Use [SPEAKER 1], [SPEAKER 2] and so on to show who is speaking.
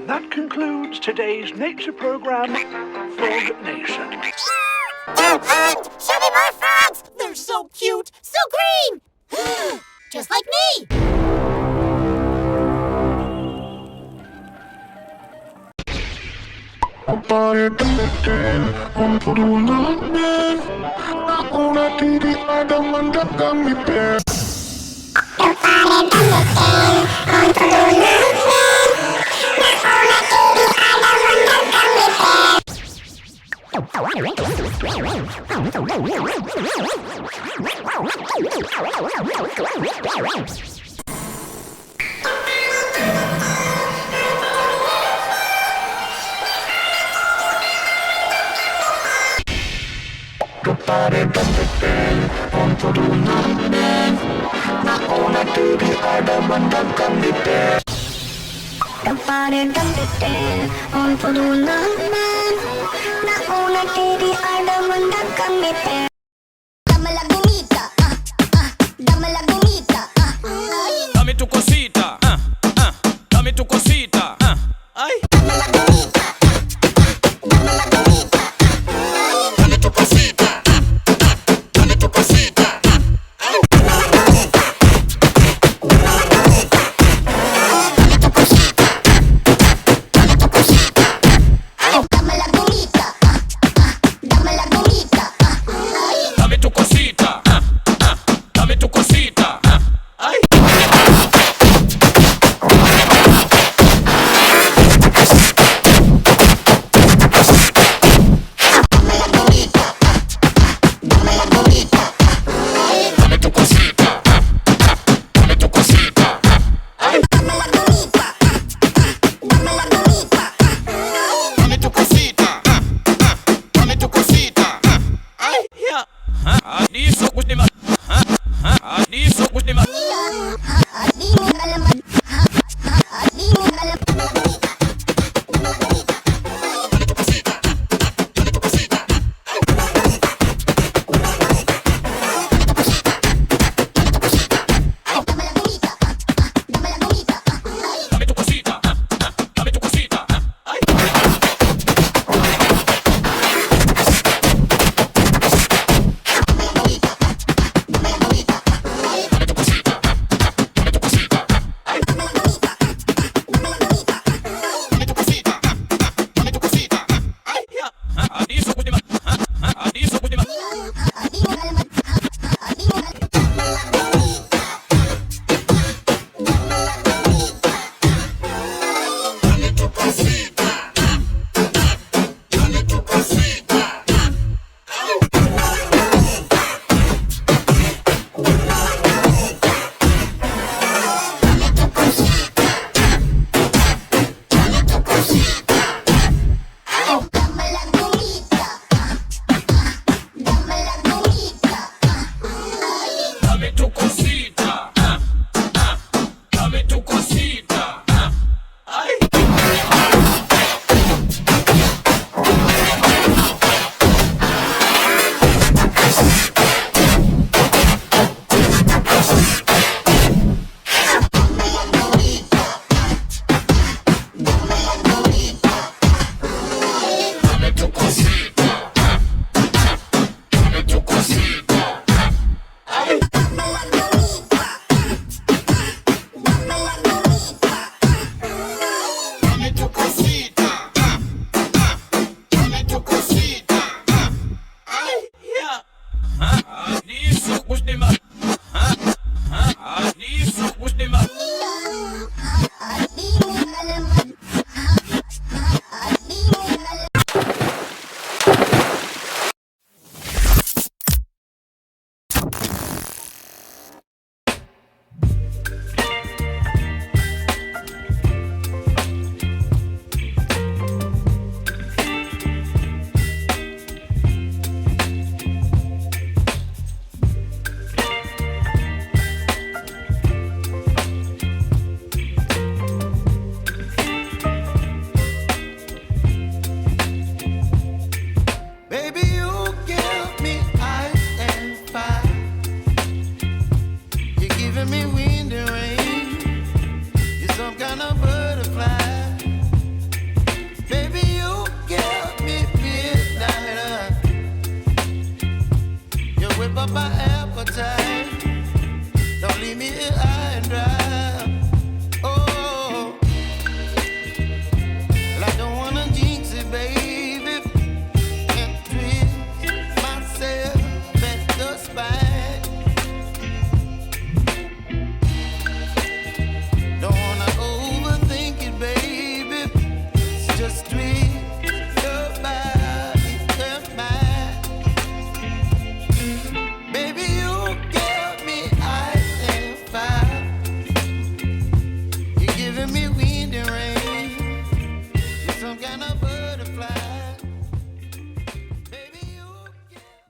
[SPEAKER 1] That concludes today's nature program, Frog Nation.
[SPEAKER 2] And show me more frogs! They're so cute, so green! Just like me! Dame la gomita, dame la gomita,
[SPEAKER 3] Dame tu cosita, dame tu cosita, ay.
[SPEAKER 2] dame la gomita, dame la gomita,
[SPEAKER 3] Dame tu cosita, dame tu cosita,
[SPEAKER 2] dame la gomita, dame tu cosita, dame tu cosita, dame la gomita, dame la gomita,
[SPEAKER 3] dame tu cosita, dame tu cosita, ay. Dame tu cosita, dame tu cosita, ay.
[SPEAKER 2] dame la gomita, dame la gomita.
[SPEAKER 3] Dame tu cosita, dame tu cosita, ay. Yeah. Adiso kustima, adiso kustima.
[SPEAKER 2] Di mo alamat, di mo alamat.
[SPEAKER 3] Dame tu cosita, dame tu cosita, ay. Dame tu cosita, dame tu cosita, ay. Dame tu cosita, dame tu cosita, ay. Yeah. Adiso kustima, adiso kustima.
[SPEAKER 2] Di mo alamat, di mo alamat.
[SPEAKER 3] Dame tu cosita, dame tu cosita, ay. Dame tu cosita, dame tu cosita, ay.
[SPEAKER 2] Dame la gomita, dame la gomita.
[SPEAKER 3] Dame tu cosita, dame tu cosita, ay. Dame tu cosita, dame tu cosita, ay.
[SPEAKER 2] Dame la gomita.
[SPEAKER 4] time.